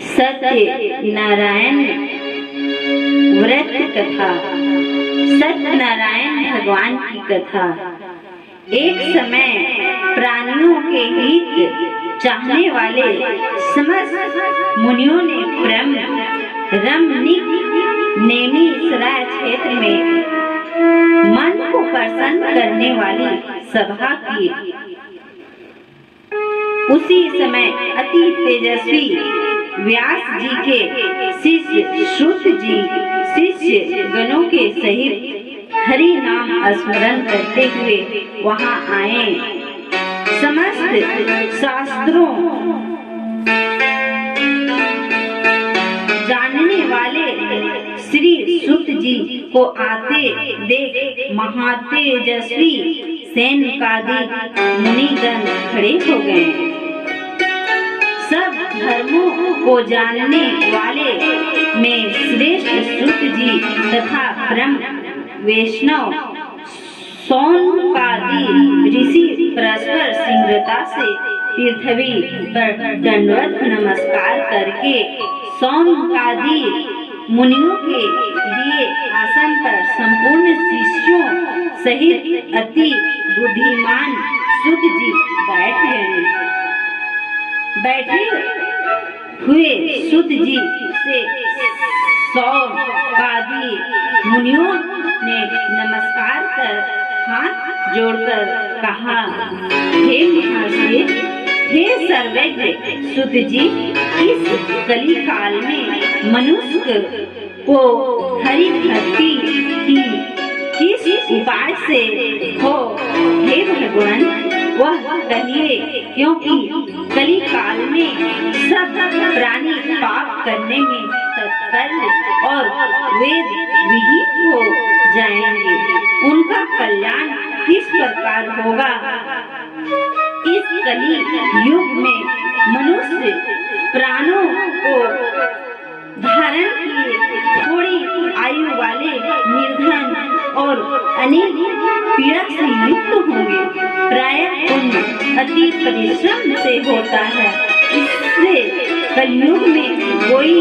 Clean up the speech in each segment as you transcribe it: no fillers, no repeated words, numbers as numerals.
सत्यनारायण व्रत कथा। सत्यनारायण भगवान की कथा। एक समय प्राणियों के हित चाहने वाले समस्त मुनियों ने रमणीक नेमिसराय क्षेत्र में मन को प्रसन्न करने वाली सभा की। उसी समय अति तेजस्वी व्यास जी के शिष्य श्रुत जी शिष्य गणों के सहित हरि नाम स्मरण करते हुए वहां आए। समस्त शास्त्रों जानने वाले श्री श्रुत जी को आते देख महातेजस्वी सैनिकादि मुनिगण खड़े हो गए। सब धर्मों को जानने वाले में श्रेष्ठ श्रुत जी तथा ब्रह्म वैष्णव सौनकादि ऋषि परस्पर शीघ्रता से पृथ्वी पर दंडवत नमस्कार करके सौनकादि मुनियों के लिए आसन पर संपूर्ण शिष्यों सहित अति बुद्धिमान श्रुत जी बैठ गए। बैठे हुए श्रुत जी से सौनकादि मुनियों ने नमस्कार कर हाथ जोड़कर कहा, हे महर्षि, हे सर्वज्ञ श्रुत जी, इस कली काल में मनुष्य को हरि भक्ति की किस उपाय से हो हे भगवान वह कहिए, क्योंकि कली काल में सब प्राणी पाप करने में तत्पर और वेद विहीन हो जाएंगे। उनका कल्याण किस प्रकार होगा? इस कली युग में मनुष्य प्राणों को धारण किए थोड़ी आयु वाले निर्धन और अनेक पीड़ा से युक्त होंगे। प्रायः पुण्य अति परिश्रम से होता है। इससे कलयुग में कोई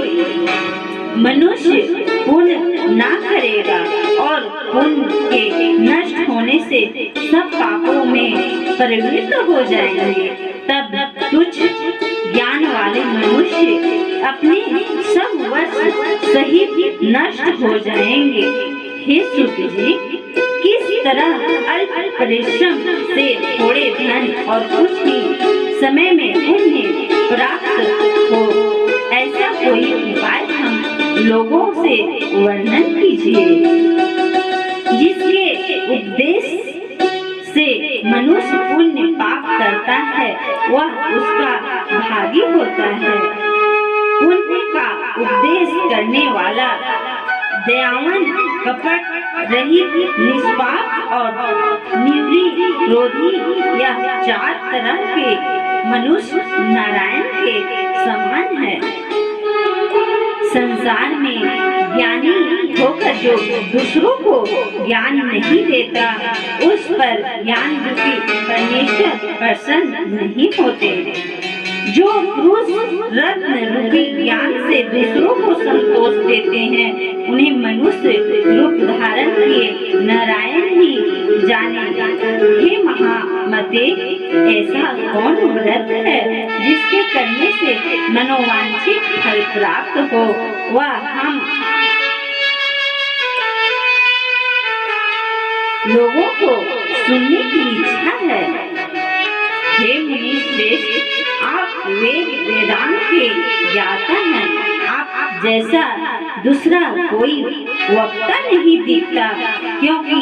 मनुष्य पुण्य ना करेगा और पुण्य के नष्ट होने से सब पापों में प्रवृत्त हो जाएंगे। तब तुच्छ ज्ञान वाले मनुष्य अपने सब वश सहित नष्ट हो जाएंगे। हे श्रुत जी, किस तरह अल्प परिश्रम से थोड़े धन और कुछ ही समय में उन्हें प्राप्त हो, ऐसा कोई उपाय हम लोगों से वर्णन कीजिए, जिसके उपदेश से मनुष्य पुण्य पाप करता है वह उसका भागी होता है। पुण्य का उपदेश करने वाला दयावान, कपट रहित, निष्पाप और निर्विरोधी यह चार तरह के मनुष्य नारायण के समान है। संसार में ज्ञानी होकर जो दूसरों को ज्ञान नहीं देता, उस पर ज्ञान रूपी परमेश्वर प्रसन्न नहीं होते। जो पुरुष रत्न रूपी ज्ञान से दूसरों को संतोष देते हैं, उन्हें मनुष्य रूप धारण किए नारायण ही जाने। हे महामते, ऐसा कौन व्रत है जिसके करने से मनोवांछित फल प्राप्त हो? वह हम लोगों को सुनने की इच्छा है। हे मुनि श्रेष्ठ, आप वेदांत के ज्ञाता हैं। आप जैसा दूसरा कोई वक्ता नहीं दिखता, क्योंकि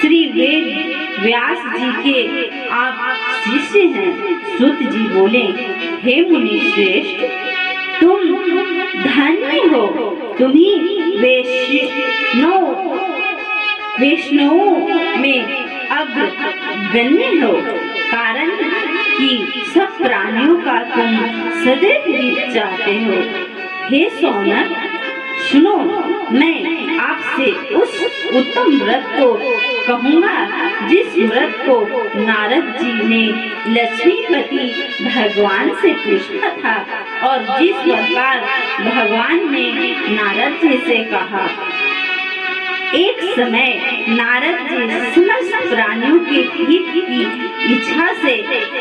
श्री वेद व्यास जी के आप शिष्य हैं। श्रुत जी बोले, हे मुनि श्रेष्ठ, तुम धन्य हो। तुम्ही वैष्णवों में अग्रगण्य हो, कारण कि सब प्राणियों का तुम सदैव हित चाहते हो। हे सौनक, सुनो, मैं आपसे उस उत्तम व्रत को कहूँगा जिस व्रत को नारद जी ने लक्ष्मीपति भगवान से पूछा था और जिस प्रकार भगवान ने नारद जी से कहा। एक समय नारद जी समस्त प्राणियों के हित की इच्छा से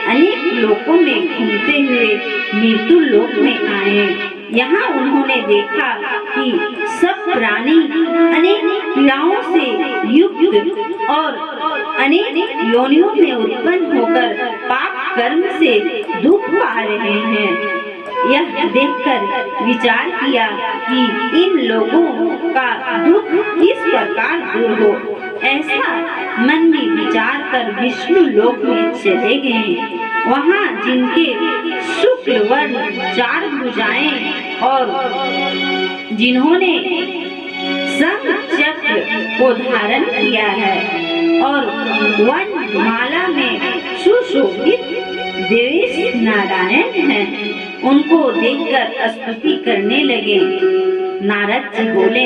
अनेक लोकों में घूमते हुए मृत्यु लोक में आए। यहाँ उन्होंने देखा कि सब प्राणी अनेक पीड़ाओं से युक्त और अनेक योनियों में उत्पन्न होकर पाप कर्म से दुख पा रहे हैं। यह देखकर विचार किया कि इन लोगों का दुख किस प्रकार दूर हो। ऐसा मन में विचार कर विष्णु लोक में चले गए। वहाँ जिनके शुक्ल वर्ण 4 भुजाएं और जिन्होंने शंख चक्र को धारण किया है और वन माला में सुशोभित देवेश नारायण हैं, उनको देखकर स्तुति करने लगे। नारद जी बोले,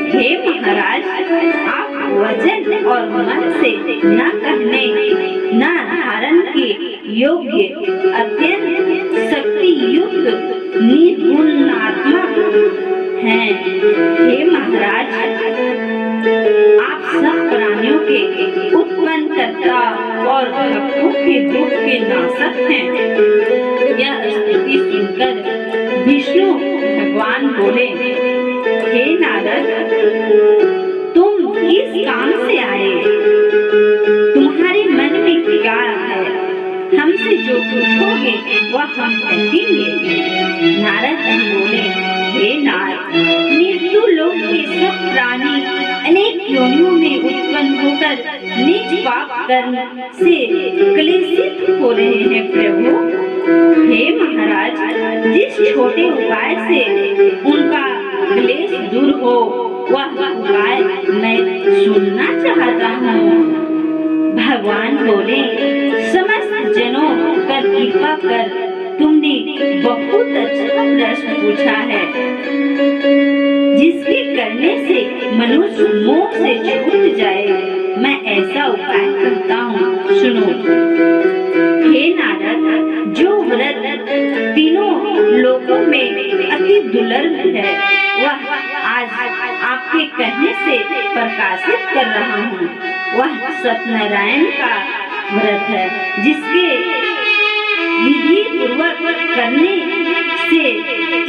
हे महाराज, आप वचन और मन से न कहने न धारण के योग्य अत्यंत शक्ति युक्त निर्गुणात्मक हैं। हे महाराज, आप सब प्राणियों के उत्पन्न करता और भक्तों के दुख के नाशक हैं। यह स्तुति सुनकर विष्णु भगवान बोले, हे नारद, तुम किस काम से आए? तुम्हारे मन में क्या है? हमसे जो पूछोगे वह हम कहेंगे। नारद जी बोले, हे नारद, मृत्यु लोक के सब प्राणी अनेक योनियों में उत्पन्न होकर नीच पाप कर्म से क्लेशित हो रहे हैं। प्रभु, हे महाराज, जिस छोटे उपाय से उनका क्लेश दूर हो वह उपाय मैं सुनना चाहता हूँ। भगवान बोले, समस्त जनों पर कृपा कर तुमने बहुत अच्छा प्रश्न पूछा है, जिसके करने से मनुष्य मोह से छूट जाए। मैं ऐसा उपाय करता हूँ, सुनो। हे नारद, जो व्रत तीनों लोकों में अति दुर्लभ है वह आज आपके कहने से प्रकाशित कर रहा हूँ। वह सत्यनारायण का व्रत है, जिसके विधि पूर्वक करने से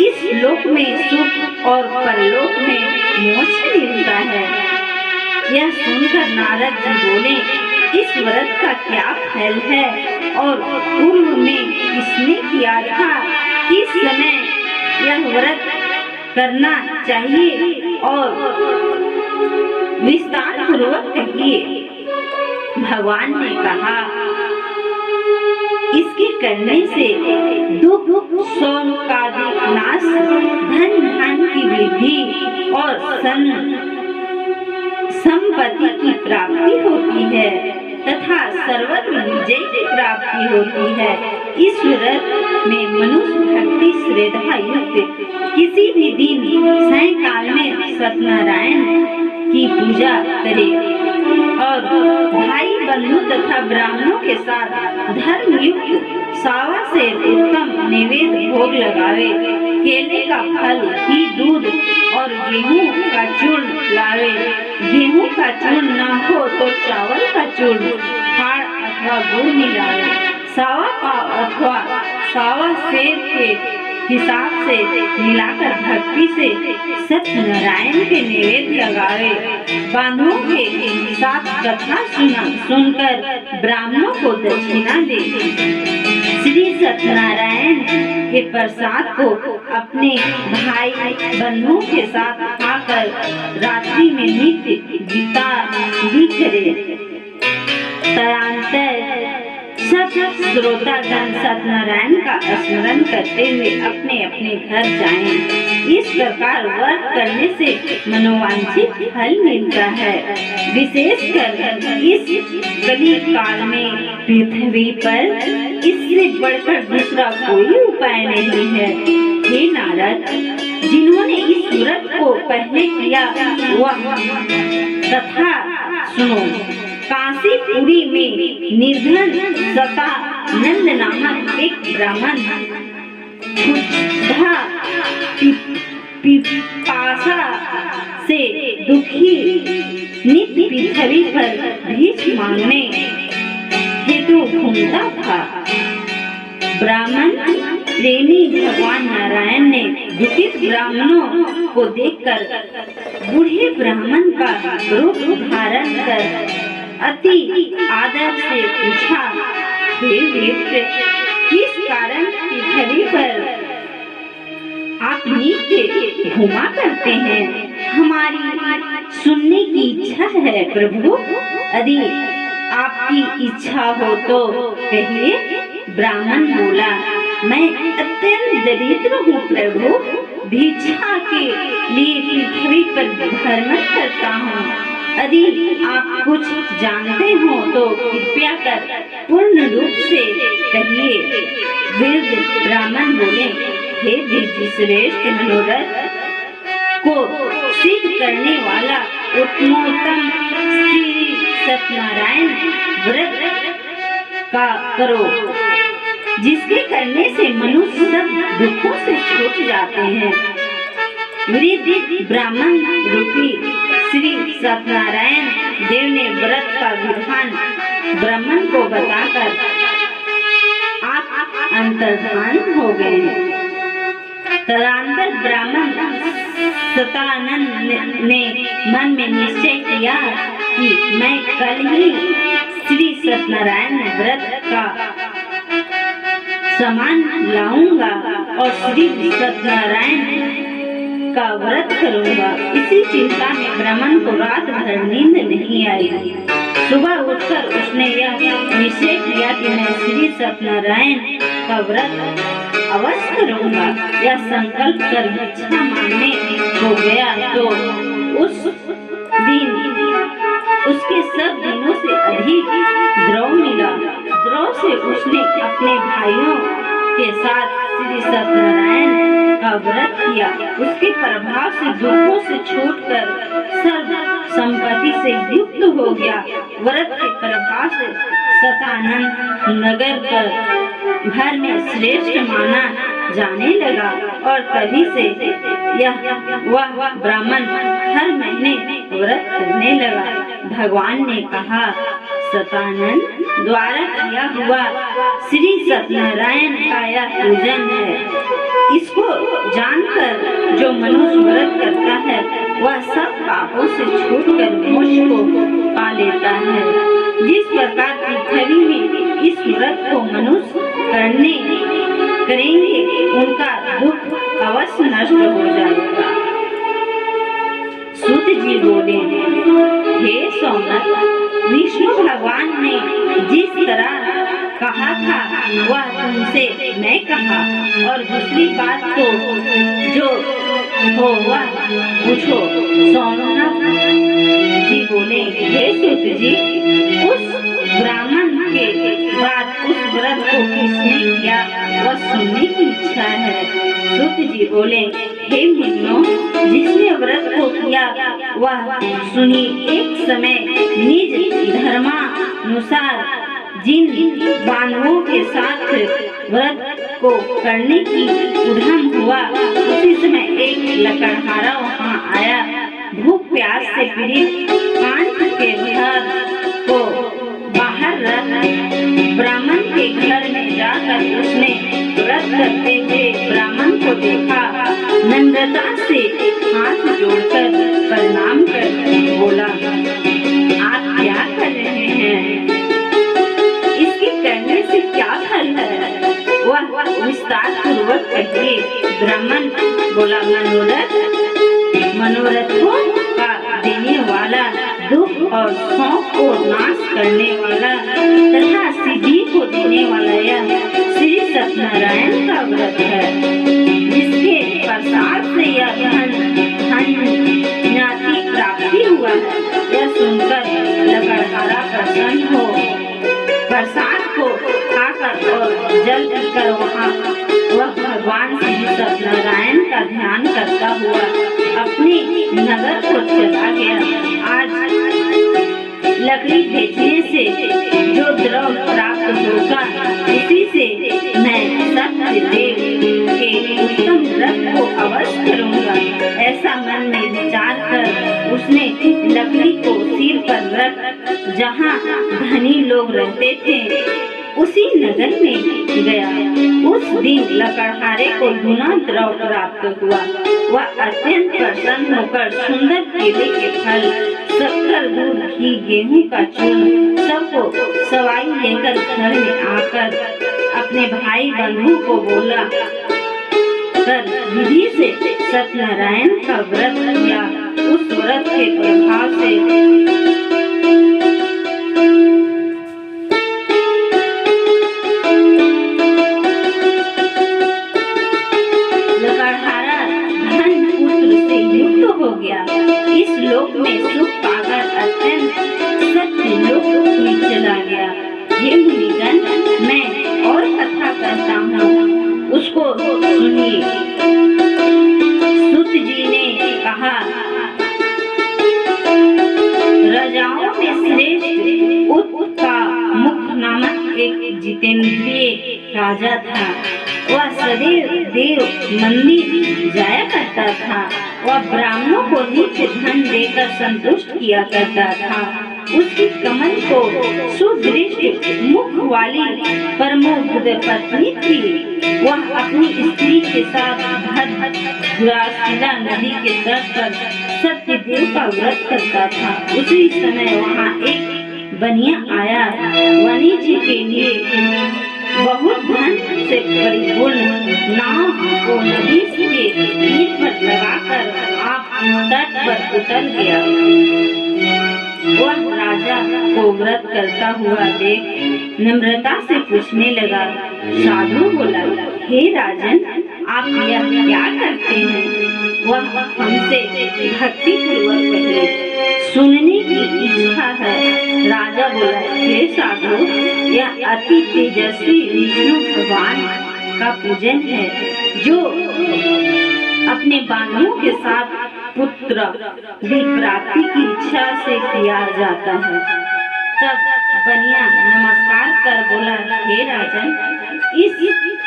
इस लोक में सुख और परलोक में मोक्ष मिलता है। यह सुनकर नारद जी बोले, इस व्रत का क्या फल है और पूर्व में किसने किया था? किस समय यह व्रत करना चाहिए और विस्तार पूर्वक कहिए। भगवान ने कहा, इसके करने से दुख शोक आदि नाश, धन धान की वृद्धि और संपत्ति की प्राप्ति होती है तथा सर्वत्र विजय की प्राप्ति होती है। इस व्रत में मनुष्य भक्ति श्रद्धा युक्त किसी भी दिन सायंकाल में सत्यनारायण की पूजा करे और भाई बंधु तथा ब्राह्मणों के साथ धर्म युक्त सावा से उत्तम नैवेद्य भोग लगावे। केले का फल, घी, दूध और गेहूं का चूर्ण लावे। गेहूं का चूर्ण न हो तो चावल का चूर्ण, खाड़ अथवा गुड़ मिलावे। सावा पाव अथवा सावा सेब के हिसाब से मिलाकर भक्ति से सत्यनारायण के नैवेद्य लगावे। बांधवों के साथ कथा सुनकर ब्राह्मणों को दक्षिणा दे। श्री सत्यनारायण के प्रसाद को अपने भाई बंधुओं के साथ खाकर रात्रि में नित्य गीता भी करे। तदनंतर सब श्रोतागण सत्यनारायण का स्मरण करते हुए अपने अपने घर जाएं। इस प्रकार व्रत करने से मनोवांछित फल मिलता है। विशेषकर इस कली काल में पृथ्वी पर इससे बढ़कर दूसरा कोई उपाय नहीं है। हे नारद, जिन्होंने इस व्रत को पहले किया वह कथा सुनो। काशीपुरी में निर्धन सतानंद नामक एक ब्राह्मण क्षुधा पिपासा से दुखी नित्य पृथ्वी पर भीख मांगने हेतु घूमता था। ब्राह्मण प्रेमी भगवान नारायण ने दुखित ब्राह्मणों को देखकर बूढ़े ब्राह्मण का रूप धारण कर अति आदर से पूछा, हे मित्र, किस कारण पृथ्वी पर आप नित्य घूमा करते हैं? हमारी सुनने की इच्छा है प्रभु। यदि आपकी इच्छा हो तो कहिए। ब्राह्मण बोला, मैं अत्यंत दरिद्र हूँ प्रभु, भिक्षा के लिए पृथ्वी पर भ्रमण करता हूँ। यदि आप कुछ जानते हो तो कृपया कर पूर्ण रूप से कहिए। वृद्ध ब्राह्मण बोले, हे विधि श्रेष्ठ, मनोरथ को सिद्ध करने वाला उत्तमोत्तम श्री सत्यनारायण व्रत का करो, जिसके करने से मनुष्य सब दुखों से छूट जाते हैं। वृद्ध ब्राह्मण रूपी श्री सत्यनारायण देव ने व्रत का विधान ब्राह्मण को बताकर आप अंतर्धान हो गए। तदनंतर ब्राह्मण सतानंद ने मन में निश्चय किया कि मैं कल ही श्री सत्यनारायण व्रत का सामान लाऊंगा और श्री सत्यनारायण का व्रत करूंगा। इसी चिंता में ब्राह्मण को रात भर नींद नहीं आई। सुबह उठकर उसने यह निश्चय किया कि मैं श्री सत्यनारायण का व्रत अवश्य करूंगा। यह संकल्प कर भिक्षा मांगने हो गया तो उस दिन उसके सब दिनों से अधिक द्रव मिला। द्रव से उसने अपने भाइयों के साथ श्री सत्यनारायण का व्रत किया। उसके प्रभाव से दुखों से छूटकर सर्व संपत्ति से युक्त हो गया। व्रत के प्रभाव से सतानंद नगर पर घर में श्रेष्ठ माना जाने लगा और तभी से वह ब्राह्मण हर महीने व्रत करने लगा। भगवान ने कहा, सतानंद द्वारा किया हुआ श्री सत्यनारायण का यह पूजन है। इसको जानकर जो मनुष्य व्रत करता है वह सब पापों से छूटकर मोक्ष को पा लेता है। जिस प्रकार पृथ्वी में इस व्रत को मनुष्य करेंगे उनका दुख अवश्य नष्ट हो जाएगा। सूत जी बोले, हे सोमनाथ, विष्णु भगवान ने जिस तरह कहा था वह तुमसे मैं कहा, और दूसरी बात तो जो हो वह पूछो। सोमनाथ जी बोले, हे सूत जी, उस ब्राह्मण के बाद उस व्रत को किसने किया वह सुनने की इच्छा है। सूत जी बोले, हे मुन्नो, जिसने व्रत को किया वह सुनी। एक समय निज धर्मानुसार जिन बांधवों के साथ व्रत को करने की उद्यम हुआ, उसी समय एक लकड़हारा वहाँ आया। भूख प्यास से पीड़ित कांट के घर को बाहर रख ब्राह्मण के घर में जाकर उसने व्रत करते हुए ब्राह्मण को देखा। नम्रता से हाथ जोड़कर प्रणाम कर बोला, आप क्या कर रहे हैं? इसके करने से क्या फल है? वह विस्तार पूर्वक कहिए। ब्राह्मण बोला, मनोरथों का देने वाला, दुख और शौक को नाश करने वाला तथा सिद्धि को देने वाला यह श्री सत्यनारायण का व्रत है, जिसके प्रसाद से यह ज्ञाति प्राप्ति हुआ है। यह सुनकर लकड़हारा प्रसन्न हो प्रसाद को खाकर और जल पीकर वह भगवान श्री सत्यनारायण का ध्यान करता हुआ अपने नगर को चला गया। आज लकड़ी बेचने से जो द्रव्य प्राप्त होगा उसी से मैं सत्यदेव के उत्तम व्रत को अवश्य करूँगा। ऐसा मन में विचार कर उसने लकड़ी को सिर पर रख जहाँ धनी लोग रहते थे उसी नगर में गया। उस दिन लकड़हारे को गुना द्रव्य प्राप्त हुआ। वह अत्यंत प्रसन्न होकर सुंदर केले के फल, शक्कर, दूध, घी, गेहूं का चूर्ण सबको सवाई लेकर घर में आकर अपने भाई बंधु को बोला कर विधि से सत्यनारायण का व्रत किया। उस व्रत के प्रभाव से हो गया। इस लोक में सुख पाकर अत्यंत सत्य लोक में चला गया। ये मुनिगण, मैं और कथा करता हूँ, उसको सुनिए। सूत जी ने कहा, राजाओं में श्रेष्ठ उत का मुख नामक एक जितेंद्रिय राजा था। वह सदैव देव मंदिर जाया करता था। वह ब्राह्मणों को नित्य धन देकर संतुष्ट किया करता था। उसकी कमल को सुदृष्ट मुख वाली परमोदय पत्नी थी। वह अपनी स्त्री के साथ भद्राशिला नदी के तट पर सत्यदेव का व्रत करता था। उसी समय वहाँ एक बनिया आया। वनी जी के लिए बहुत धन से परिपूर्ण नाव को नदी के तीर पर लगाकर आप तट पर उतर गया। वह राजा को व्रत करता हुआ देख नम्रता से पूछने लगा। साधु बोला, हे राजन, आप यह क्या करते हैं? वह हमसे भक्ति पूर्वक कहे, सुनने की इच्छा है। राजा बोला, हे साधु, यह अति तेजस्वी विष्णु भगवान का पूजन है जो अपने बांधवों के साथ पुत्र प्राप्ति की इच्छा से किया जाता है। तब बनिया नमस्कार कर बोला, हे राजन, इस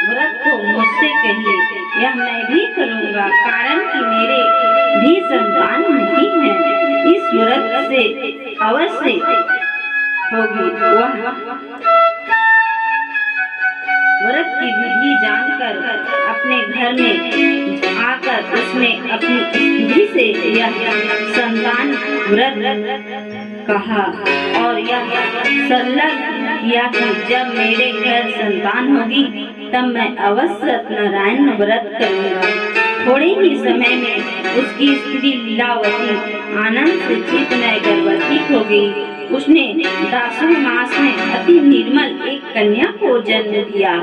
व्रत को मुझसे कहिए, यह मैं भी करूँगा, कारण कि मेरे भी संतान नहीं है। इस व्रत से अवश्य होगी। वह व्रत की विधि जानकर अपने घर में आकर उसने अपनी स्त्री से यह संतान व्रत कहा और यह संलग्न किया कि जब मेरे घर संतान होगी तब मैं अवश्य सत्यनारायण व्रत करूँगा। थोड़े ही समय में उसकी स्त्री लीलावती आनंद से चित्तमय गर्भवती हो गई। उसने 10वें मास में अति निर्मल एक कन्या को जन्म दिया।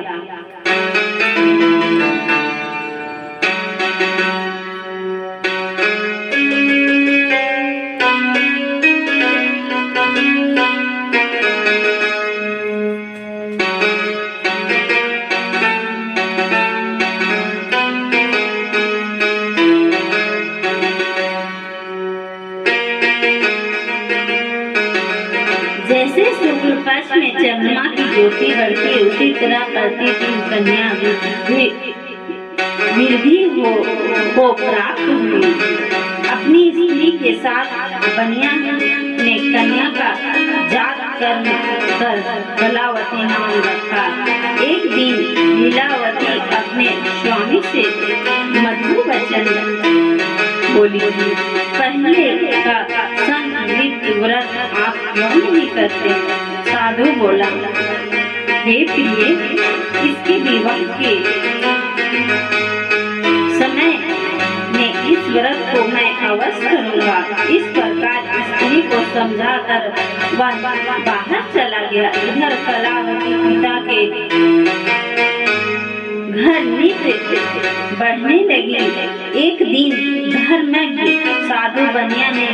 जैसे शुक्ल पक्ष में चंद्रमा की ज्योति बढ़ती है उसी तरह प्रतिदिन कन्या वृद्धि को प्राप्त हुई। अपनी स्त्री के साथ बनिया ने कन्या का जात कर्म कर कलावती नाम रखा। एक दिन लीलावती अपने स्वामी से मधुर वचन बोली, पहले का संलिप्त व्रत आप क्यों नहीं करते? साधु बोला, हे प्रिय, इसके विवाह के समय में इस व्रत को मैं अवश्य करूँगा। इस प्रकार स्त्री को समझाकर वह बाहर चला गया। इधर कलावती पिता के घर नित्य बढ़ने लगी। एक दिन धर्मज्ञ साधु बनिया ने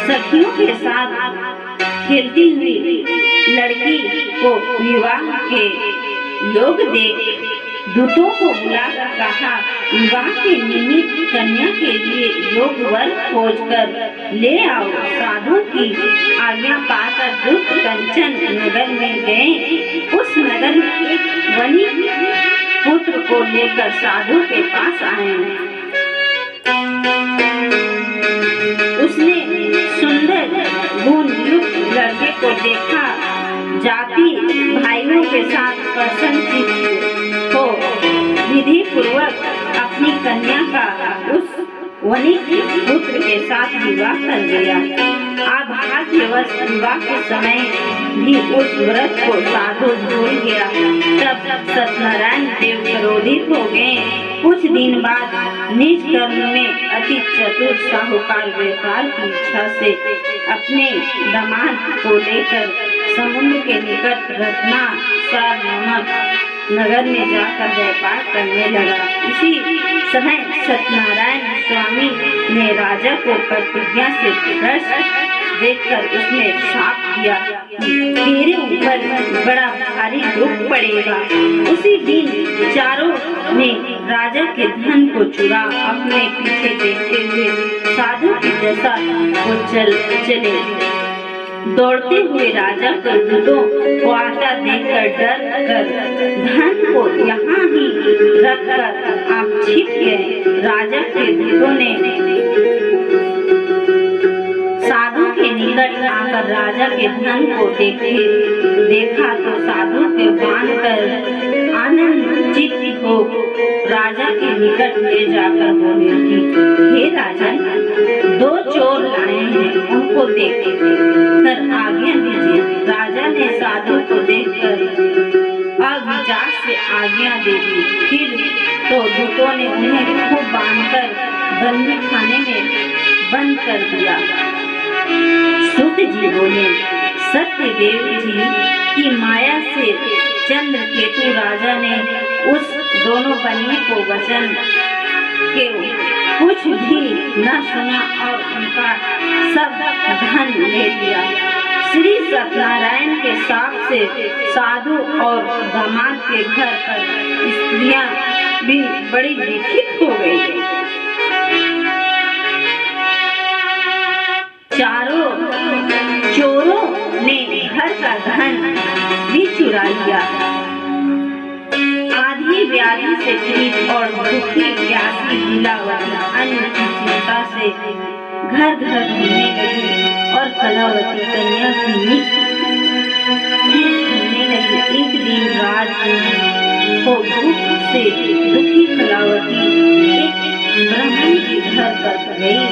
सखियों के साथ खेलती हुई लड़की को विवाह के योग देख दूतों को बुलाकर कहा, विवाह के निमित्त कन्या के लिए योग्य वर खोजकर ले आओ। साधु की आज्ञा पाकर दूत कंचन नगर में गए। उस नगर में एक वणिक पुत्र को लेकर साधु के पास आए। उसने सुंदर गुण युक्त लड़के को देखा। जाति भाइयों के साथ प्रसन्नचित्त हो विधि पूर्वक अपनी कन्या का उस वणिक पुत्र के साथ विवाह कर दिया। अभाग्यवश विवाह के समय भी उस व्रत को साधु भूल गया। तब सत्यनारायण देव क्रोधित हो गए। कुछ दिन बाद निज कर्म में अति चतुर साहूकार व्यापार की इच्छा से अपने दामाद को लेकर समुद्र के निकट रत्नाकर नामक नगर में जाकर व्यापार करने लगा। इसी समय सत्यनारायण स्वामी ने राजा को प्रतिज्ञा से भ्रष्ट देखकर उसने शाप दिया, तेरे ऊपर बड़ा भारी दुख पड़ेगा। उसी दिन चारों ने राजा के धन को चुरा अपने पीछे देखते हुए साधु की दशा को चले। दौड़ते हुए राजा के दूतों को आता देखकर डर कर धन को यहाँ ही रखकर आप छिप गए। राजा के दूतों ने साधु के निकट आकर राजा के धन को देखा तो साधु के बांधकर आनंदित हो राजा के निकट ले जाकर बोले कि हे राजन, दो चोर लाए हैं, उनको देखकर आज्ञा दीजिए। राजा ने साधु को देखकर अविचार से आज्ञा दे दी। फिर तो दूतों ने उन्हें खूब बांधकर बंदी खाने में बंद कर दिया। सूत जी बोले, सत्यदेव जी की माया से चंद्रकेतु राजा ने उस दोनों बनिए को वचन के कुछ भी न सुना और उनका सब धन ले लिया। श्री सत्यनारायण के शाप से साधु और दामाद के घर पर स्त्रियां भी बड़ी दुखित हो गई। चारों चोरों ने घर का धन भी चुरा लिया। आधी व्याधि से पीड़ित और दुखी प्यासी लीलावती अन्न की चिंता से घर घर घूमने लगी और कलावती कन्या घूमने लगी। एक दिन रात को भूख से दुखी कलावती एक ब्राह्मण के घर पर गई।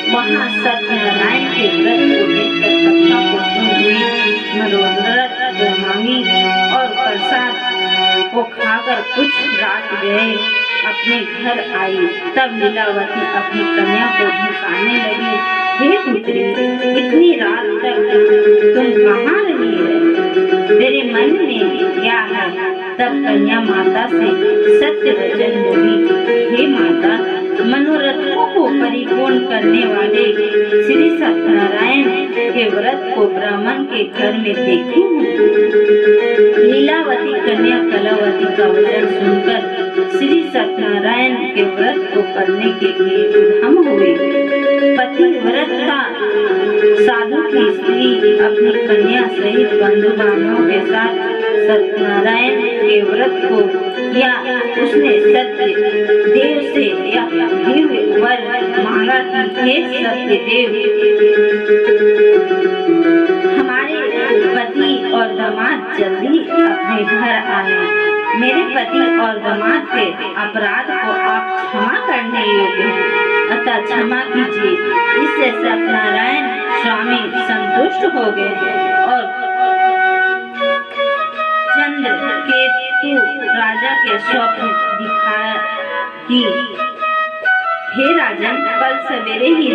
वहाँ सत्यनारायण के व्रत को देखकर कथा को सुन हुई, मनोरथ को मांगी और प्रसाद को खाकर कुछ रात गए अपने घर आई। तब लीलावती अपनी कन्या को ढुकाने लगी, हे पुत्री, इतनी रात तक तुम कहाँ रही है? तेरे मन में क्या है? तब कन्या माता से सत्य वचन बोली, हे माता, मनोरथों को परिपूर्ण करने वाले श्री सत्यनारायण के व्रत को ब्राह्मण के घर में देखी हूँ। लीलावती कन्या कलावती का वचन सुनकर श्री सत्यनारायण के व्रत को करने के लिए उद्यम हुई। पतिव्रता साधु की स्त्री अपनी कन्या सहित बंधु बांधवों के साथ सत्यनारायण के व्रत को किया। उसने सत्य देव से यह दिव्य वर मांगा कि हे सत्य देव, हमारे पति और दामाद जल्दी अपने घर आए। मेरे पति और दामाद के अपराध को आप क्षमा करने योग्य हैं, अतः क्षमा कीजिए। इससे सत्यनारायण स्वामी संतुष्ट हो गए और चंद्रकेतु राजा के स्वप्न दिखाया कि हे राजन, कल सवेरे ही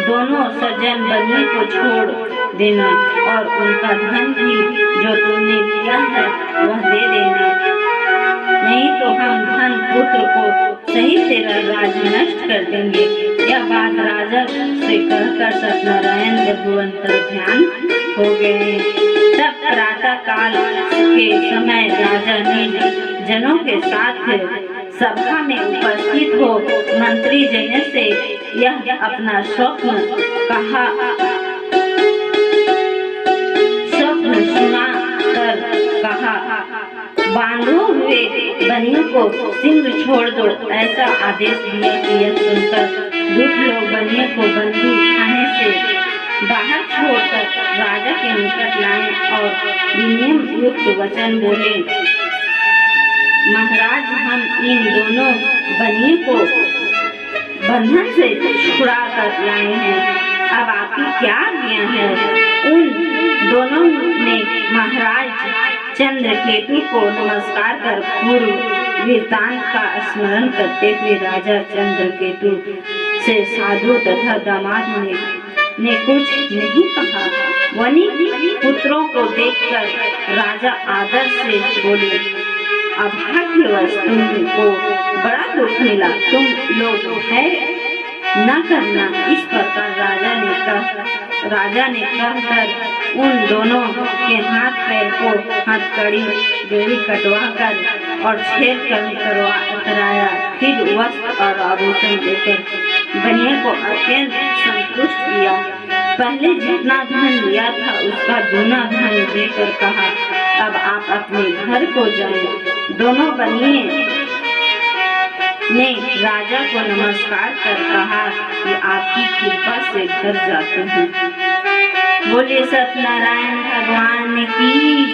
दोनों सज्जन बनिए को छोड़ देना और उनका धन भी जो तुमने लिया है वह दे देना, नहीं तो हम धन पुत्र को सही तेरा राज नष्ट कर देंगे। यह बात राजा से कहकर सत्यनारायण रघुवंतर ध्यान हो गए। तब प्रातः काल के समय राजा ने जनों के साथ सभा में उपस्थित हो मंत्री जन से यह अपना स्वप्न सुना कर कहा, बांधे हुए बनियों को सिंह छोड़ दो। ऐसा आदेश दिया कि यह सुनकर दूत लोग बनियों को बंदी खाने से बाहर छोड़कर राजा के निकट लाए और विनियम युक्त वचन बोले, महाराज, हम इन दोनों बनियों को बंधन से छुड़ा कर लाए हैं, अब आपकी क्या आज्ञा है? उन दोनों ने महाराज चंद्रकेतु को नमस्कार कर पूर्व वृत्तांत का स्मरण करते हुए राजा चंद्रकेतु से साधु तथा दामाद ने कुछ नहीं कहा। वनी पुत्रों को देखकर राजा आदर से बोले, अभाग्यवश तुमको बड़ा दुख मिला, तुम लोग भय न करना। इस प्रकार राजा ने कहकर उन दोनों के हाथ पैर को हथकड़ी बेड़ी कटवा कर और छेद कराया, फिर वस्त्र और आभूषण देकर बनिया को अत्यंत संतुष्ट किया। पहले जितना धन लिया था उसका दूना धन देकर कहा, अब आप अपने घर को जाएं। दोनों बनिए ने राजा को नमस्कार कर कहा कि आपकी कृपा से घर जाते हैं। बोले सत्यनारायण भगवान की